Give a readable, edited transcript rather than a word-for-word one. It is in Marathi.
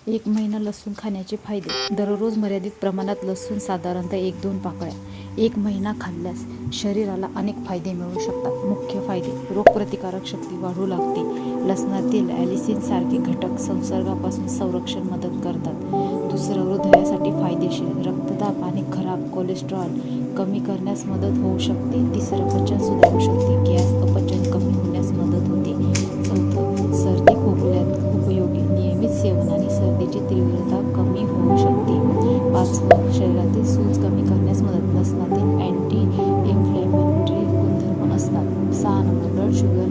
एक महिना लसूण खाण्याचे फायदे. दररोज मर्यादित प्रमाणात लसूण, साधारणतः 1-2 पाकळ्या, 1 महिना खाल्ल्यास शरीराला अनेक फायदे मिळू शकतात. मुख्य फायदे: रोगप्रतिकारक शक्ती वाढू लागते. लसणातील ॲलिसिन सारखे घटक संसर्गापासून संरक्षण मदत करतात. दुसरं, हृदयासाठी फायदेशीर. रक्तदाब आणि खराब कोलेस्ट्रॉल कमी करण्यास मदत होऊ शकते. तिसरं, पचन सुधारू शकते. गॅस, अपचन कमी होण्यास मदत होते. चौथं, सर्दी खोकल्यात उपयोगी. नियमित सेवनाने सर्दीची तीव्रता कमी होऊ शकते. पाचवं, शरीरातील सूज कमी करण्यास मदत. लसणातील अँटी इन्फ्लेमेटरी गुणधर्म असतात. 6 नंबर, ब्लड शुगर